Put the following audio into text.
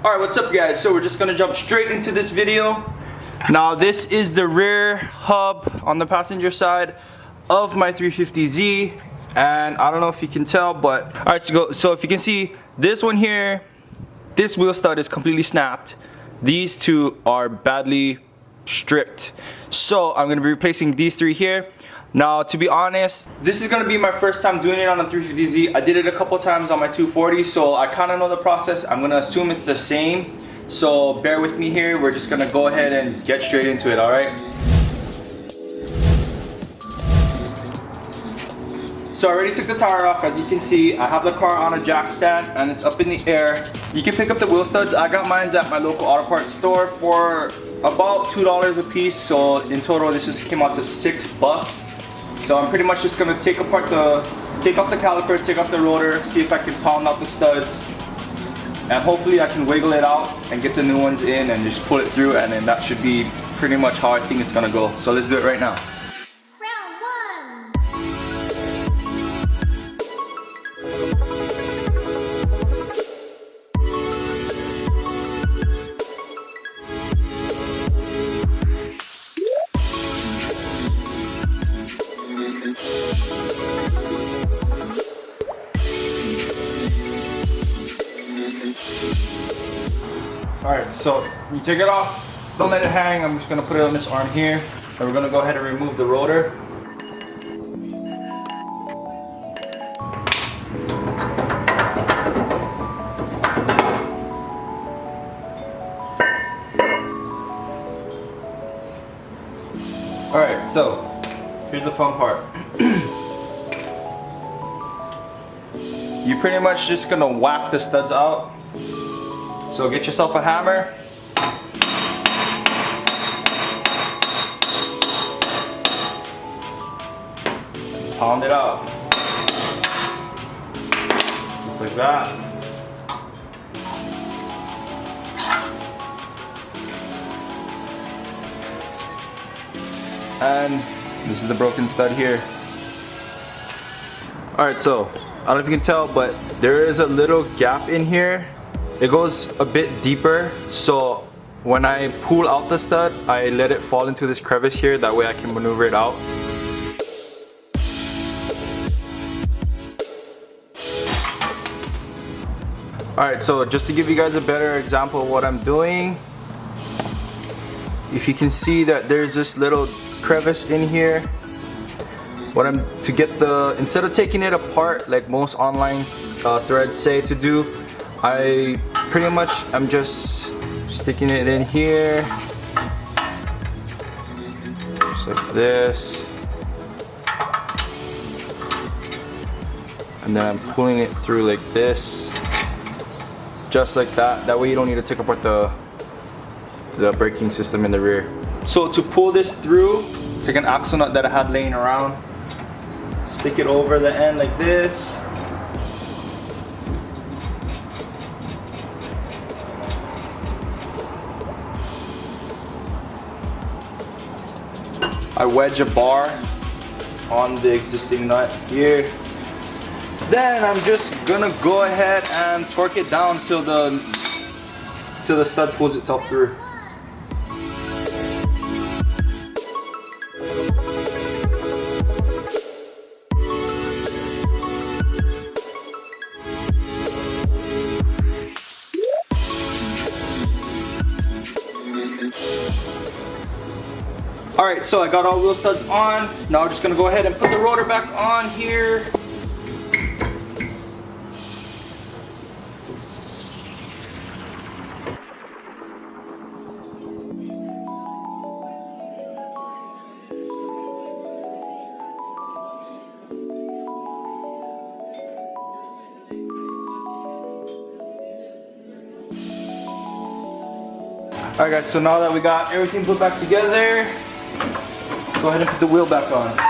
Alright, what's up guys? So we're just gonna jump straight into this video. Now this is the rear hub on the passenger side of my 350Z, and I don't know if you can tell, but alright, so if you can see this one here, this wheel stud is completely snapped. These two are badly stripped. So I'm gonna be replacing these three here. Now, to be honest, this is gonna be my first time doing it on a 350Z. I did it a couple times on my 240, so I kind of know the process. I'm gonna assume it's the same, so bear with me here. We're just gonna go ahead and get straight into it, all right? So I already took the tire off. As you can see, I have the car on a jack stand and it's up in the air. You can pick up the wheel studs. I got mine at my local auto parts store for about $2 a piece. So in total, this just came out to $6. So I'm pretty much just gonna take off the caliper, take off the rotor, see if I can pound out the studs, and hopefully I can wiggle it out and get the new ones in and just pull it through, and then that should be pretty much how I think it's gonna go. So let's do it right now. Alright, so you take it off, don't let it hang. I'm just gonna put it on this arm here, and we're gonna go ahead and remove the rotor. Alright, so here's the fun part. You're pretty much just gonna whack the studs out. So get yourself a hammer. Pound it out. Just like that. And this is the broken stud here. Alright, so I don't know if you can tell, but there is a little gap in here. It goes a bit deeper, so when I pull out the stud, I let it fall into this crevice here. That way I can maneuver it out. Alright, so just to give you guys a better example of what I'm doing, if you can see that there's this little crevice in here, instead of taking it apart like most online threads say to do, I pretty much am just sticking it in here, just like this, and then I'm pulling it through like this, just like that. That way you don't need to take apart the braking system in the rear. So to pull this through, take an axle nut that I had laying around, stick it over the end like this. I wedge a bar on the existing nut here. Then I'm just gonna go ahead and torque it down till the stud pulls itself through. Alright, so I got all wheel studs on. Now I'm just gonna go ahead and put the rotor back on here. Alright guys, so now that we got everything put back together, go ahead and put the wheel back on.